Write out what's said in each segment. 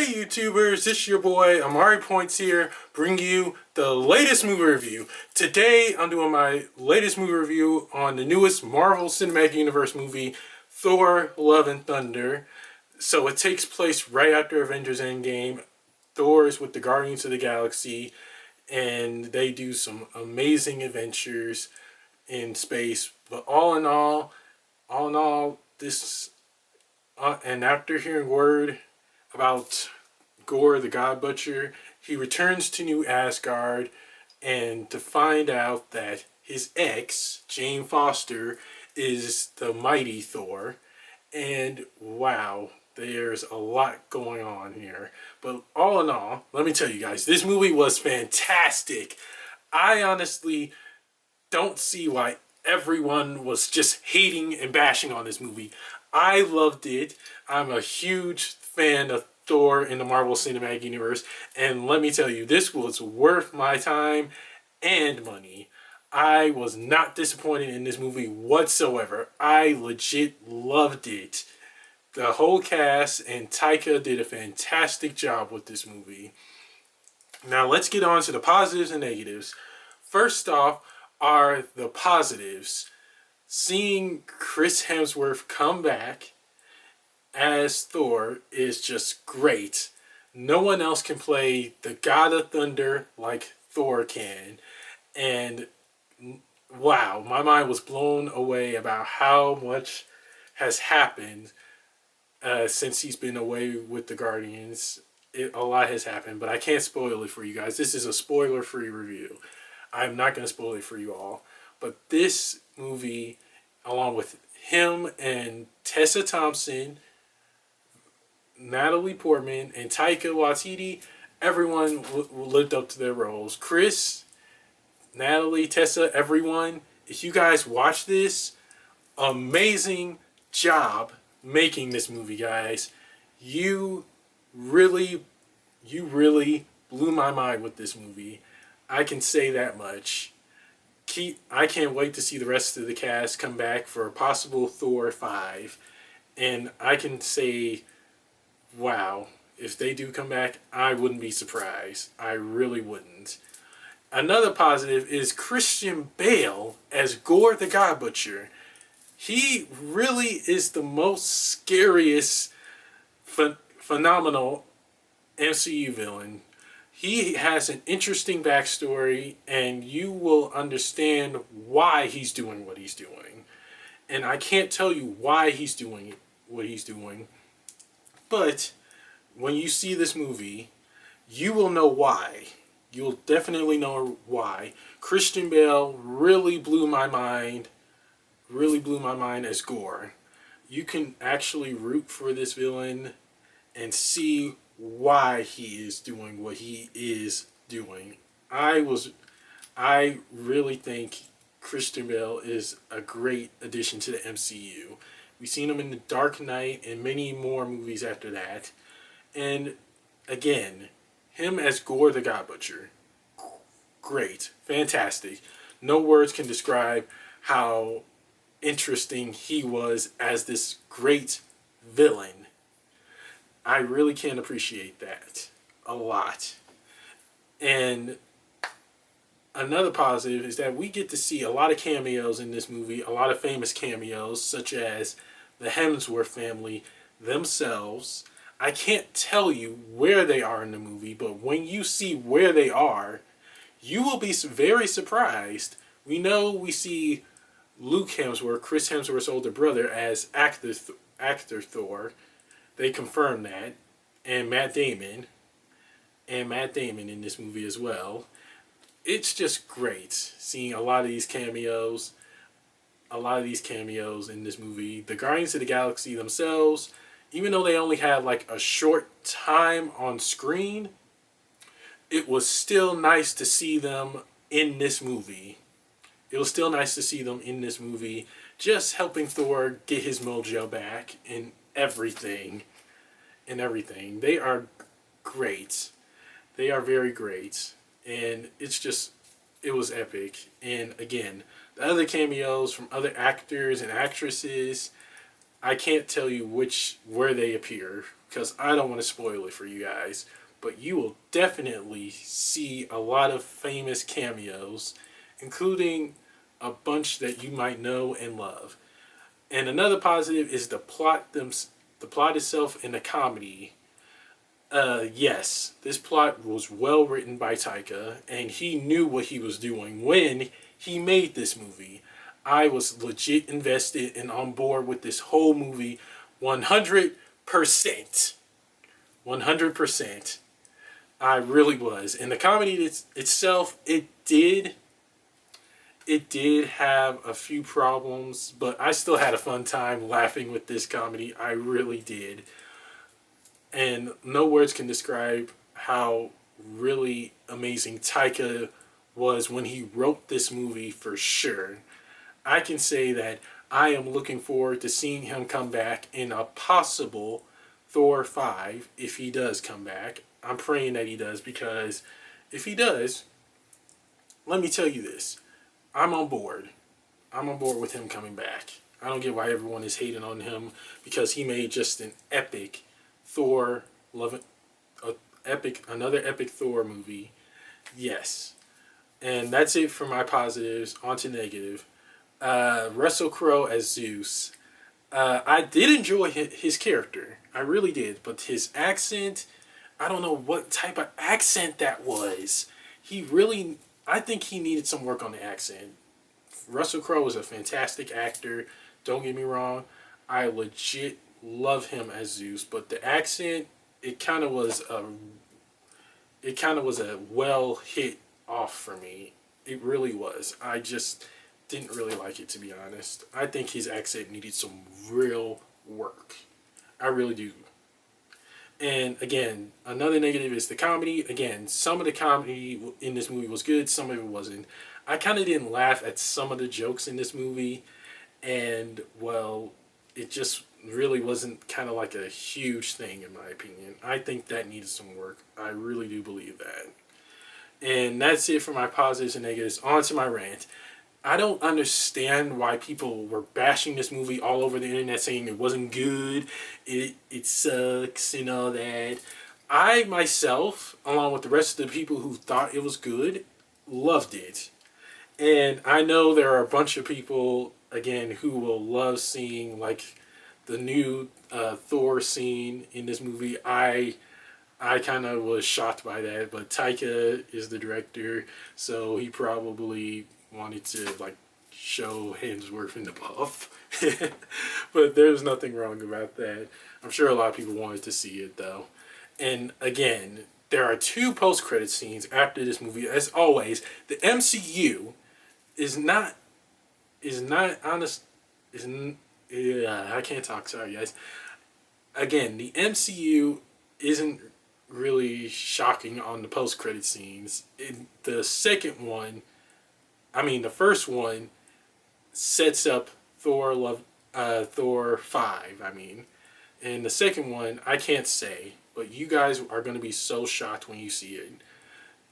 Hey YouTubers, it's your boy Amari Points here, bringing you the latest movie review. Today I'm doing my latest movie review on the newest Marvel Cinematic Universe movie, Thor: Love and Thunder. So it takes place right after Avengers Endgame. Thor is with the Guardians of the Galaxy, and they do some amazing adventures in space. But all in all, this and after hearing word about Gore, the God Butcher, he returns to New Asgard and to find out that his ex, Jane Foster, is the mighty Thor. And wow, there's a lot going on here. But all in all, let me tell you guys, this movie was fantastic. I honestly don't see why everyone was just hating and bashing on this movie. I loved it. I'm a huge fan of Thor in the Marvel Cinematic Universe, and let me tell you, this was worth my time and money. I was not disappointed in this movie whatsoever. I legit loved it. The whole cast and Taika did a fantastic job with this movie. Now let's get on to the positives and negatives. First off are the positives. Seeing Chris Hemsworth come back as Thor is just great. No one else can play the God of Thunder like Thor can. And wow, my mind was blown away about how much has happened since he's been away with the Guardians. A lot has happened, but I can't spoil it for you guys. This is a spoiler-free review. I'm not going to spoil it for you all. But this movie, along with him and Tessa Thompson, Natalie Portman, and Taika Waititi, everyone lived up to their roles. Chris, Natalie, Tessa, everyone, if you guys watch this, amazing job making this movie, guys. You really blew my mind with this movie. I can say that much. I can't wait to see the rest of the cast come back for a possible Thor 5. And I can say, wow, if they do come back, I wouldn't be surprised. I really wouldn't. Another positive is Christian Bale as Gore the God Butcher. He really is the most scariest, phenomenal MCU villain. He has an interesting backstory, and you will understand why he's doing what he's doing. And I can't tell you why he's doing what he's doing, but when you see this movie, you will know why. You'll definitely know why. Christian Bale really blew my mind as Gore. You can actually root for this villain and see why he is doing what he is doing. I really think Christian Bale is a great addition to the MCU. We've seen him in The Dark Knight and many more movies after that. And again, him as Gore the God Butcher, great, fantastic. No words can describe how interesting he was as this great villain. I really can appreciate that a lot. And another positive is that we get to see a lot of cameos in this movie, a lot of famous cameos, such as the Hemsworth family themselves. I can't tell you where they are in the movie, but when you see where they are, you will be very surprised. We see Luke Hemsworth, Chris Hemsworth's older brother, as actor Thor. They confirmed that. And Matt Damon in this movie as well. It's just great seeing a lot of these cameos in this movie. The Guardians of the Galaxy themselves, even though they only had like a short time on screen, it was still nice to see them in this movie. Just helping Thor get his mojo back and everything. They are great. They are very great. And it was epic. And again, the other cameos from other actors and actresses, I can't tell you where they appear, because I don't want to spoil it for you guys. But you will definitely see a lot of famous cameos, including a bunch that you might know and love. And another positive is the plot itself and the comedy. Yes, this plot was well written by Taika, and he knew what he was doing when he made this movie. I was legit invested and on board with this whole movie 100%. 100%. I really was. And the comedy itself, it did have a few problems, but I still had a fun time laughing with this comedy. I really did. And no words can describe how really amazing Taika was when he wrote this movie, for sure. I can say that I am looking forward to seeing him come back in a possible Thor 5 if he does come back. I'm praying that he does, because if he does, let me tell you this. I'm on board. I'm on board with him coming back. I don't get why everyone is hating on him, because he made just an epic Thor another epic Thor movie. Yes. And that's it for my positives. On to negative. Russell Crowe as Zeus. I did enjoy his character. I really did. But his accent, I don't know what type of accent that was. I think he needed some work on the accent. Russell Crowe is a fantastic actor. Don't get me wrong. I legit love him as Zeus, but the accent, it kind of was a well hit off for me. It really was. I just didn't really like it, to be honest. I think his accent needed some real work. I really do. And again, another negative is the comedy. Again, some of the comedy in this movie was good, some of it wasn't. I kind of didn't laugh at some of the jokes in this movie, and well, it just really wasn't kind of like a huge thing in my opinion. I think that needed some work. I really do believe that. And that's it for my positives and negatives. On to my rant. I don't understand why people were bashing this movie all over the internet, saying it wasn't good, it sucks and all that. I myself, along with the rest of the people who thought it was good, loved it. And I know there are a bunch of people, again, who will love seeing like the new Thor scene in this movie. I kind of was shocked by that, but Taika is the director, so he probably wanted to like show Hemsworth in the buff. But there's nothing wrong about that. I'm sure a lot of people wanted to see it though. And again, there are two post-credit scenes after this movie. As always, the MCU is not honest. Yeah, I can't talk. Sorry, guys. Again, the MCU isn't really shocking on the post-credit scenes. The first one sets up Thor 5. And the second one I can't say, but you guys are going to be so shocked when you see it.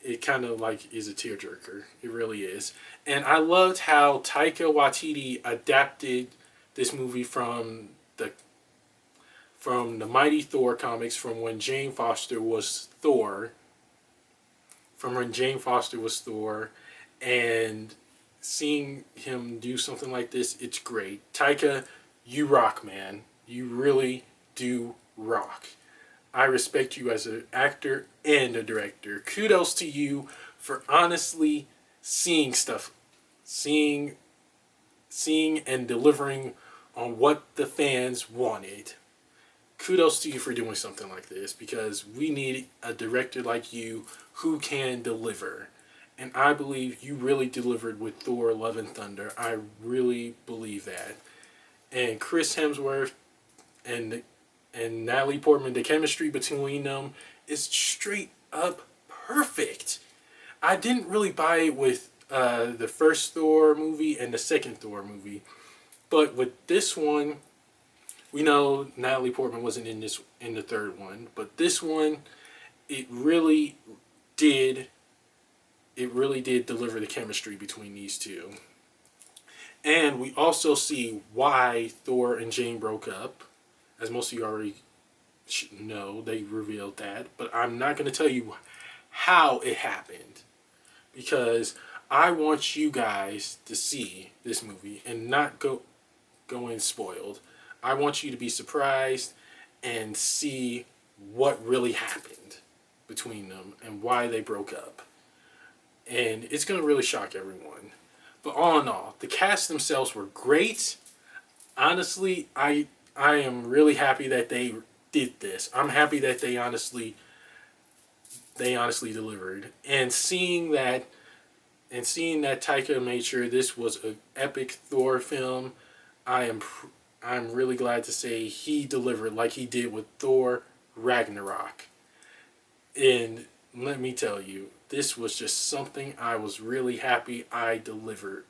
It kind of like is a tearjerker. It really is. And I loved how Taika Waititi adapted this movie from the Mighty Thor comics, from when Jane Foster was Thor. And seeing him do something like this, it's great. Taika, you rock, man. You really do rock. I respect you as an actor and a director. Kudos to you for honestly seeing and delivering on what the fans wanted. Kudos to you for doing something like this, because we need a director like you who can deliver. And I believe you really delivered with Thor Love and Thunder. I really believe that. And Chris Hemsworth and Natalie Portman, the chemistry between them is straight up perfect. I didn't really buy it with the first Thor movie and the second Thor movie. But with this one, we know Natalie Portman wasn't in the third one. But this one, it really did deliver the chemistry between these two. And we also see why Thor and Jane broke up, as most of you already No, they revealed that, but I'm not going to tell you how it happened because I want you guys to see this movie and not go in spoiled. I want you to be surprised and see what really happened between them and why they broke up. And it's going to really shock everyone. But all in all, the cast themselves were great. Honestly, I am really happy that they did this. I'm happy that they honestly delivered. And seeing that Taika made sure this was an epic Thor film, I'm really glad to say he delivered like he did with Thor Ragnarok. And let me tell you, this was just something I was really happy I delivered.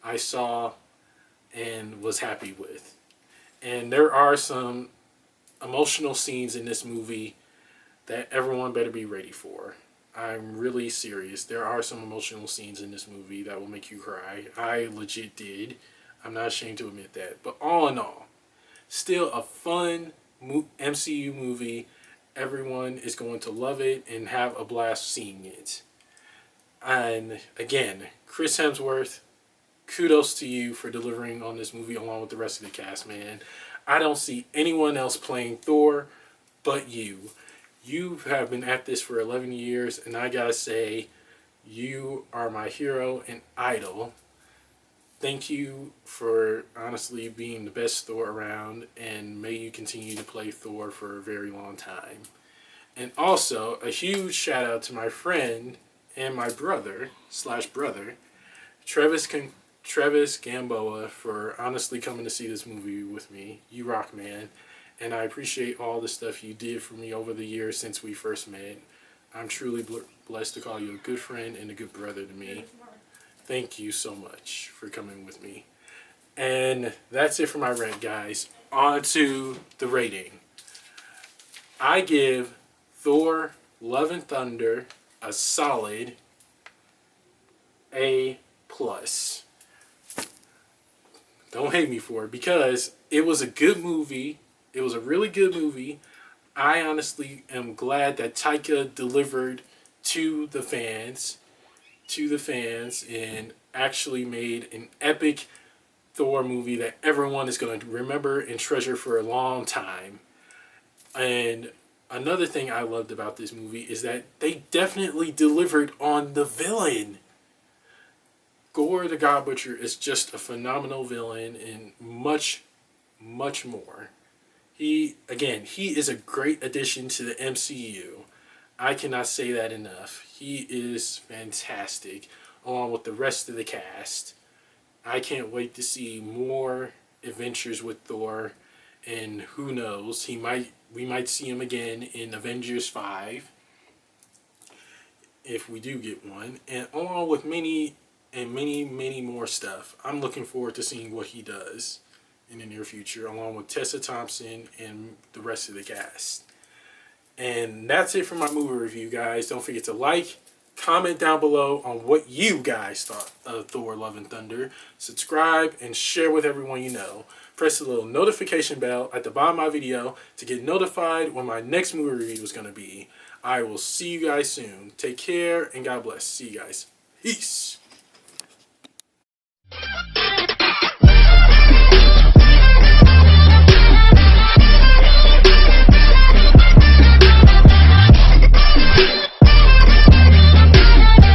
I saw and was happy with. And there are some emotional scenes in this movie that everyone better be ready for. I'm really serious. There are some emotional scenes in this movie that will make you cry. I legit did. I'm not ashamed to admit that. But all in all, still a fun MCU movie. Everyone is going to love it and have a blast seeing it. And again, Chris Hemsworth, kudos to you for delivering on this movie along with the rest of the cast, man. I don't see anyone else playing Thor but you. You have been at this for 11 years, and I gotta say, you are my hero and idol. Thank you for honestly being the best Thor around, and may you continue to play Thor for a very long time. And also, a huge shout out to my friend and my brother, Travis Gamboa, for honestly coming to see this movie with me. You rock, man. And I appreciate all the stuff you did for me over the years since we first met. I'm truly blessed to call you a good friend and a good brother to me. Thank you so much for coming with me. And that's it for my rant, guys. On to the rating. I give Thor Love and Thunder a solid A+. Don't hate me for it because it was a good movie. It was a really good movie. I honestly am glad that Taika delivered to the fans, and actually made an epic Thor movie that everyone is going to remember and treasure for a long time. And another thing I loved about this movie is that they definitely delivered on the villain. Gore the God Butcher is just a phenomenal villain and much, much more. He is a great addition to the MCU. I cannot say that enough. He is fantastic, along with the rest of the cast. I can't wait to see more adventures with Thor, and who knows, we might see him again in Avengers 5, if we do get one, and along with many more stuff. I'm looking forward to seeing what he does in the near future, along with Tessa Thompson and the rest of the cast. And that's it for my movie review, guys. Don't forget to like, comment down below on what you guys thought of Thor Love and Thunder. Subscribe and share with everyone you know. Press the little notification bell at the bottom of my video to get notified when my next movie review is going to be. I will see you guys soon. Take care and God bless. See you guys. Peace.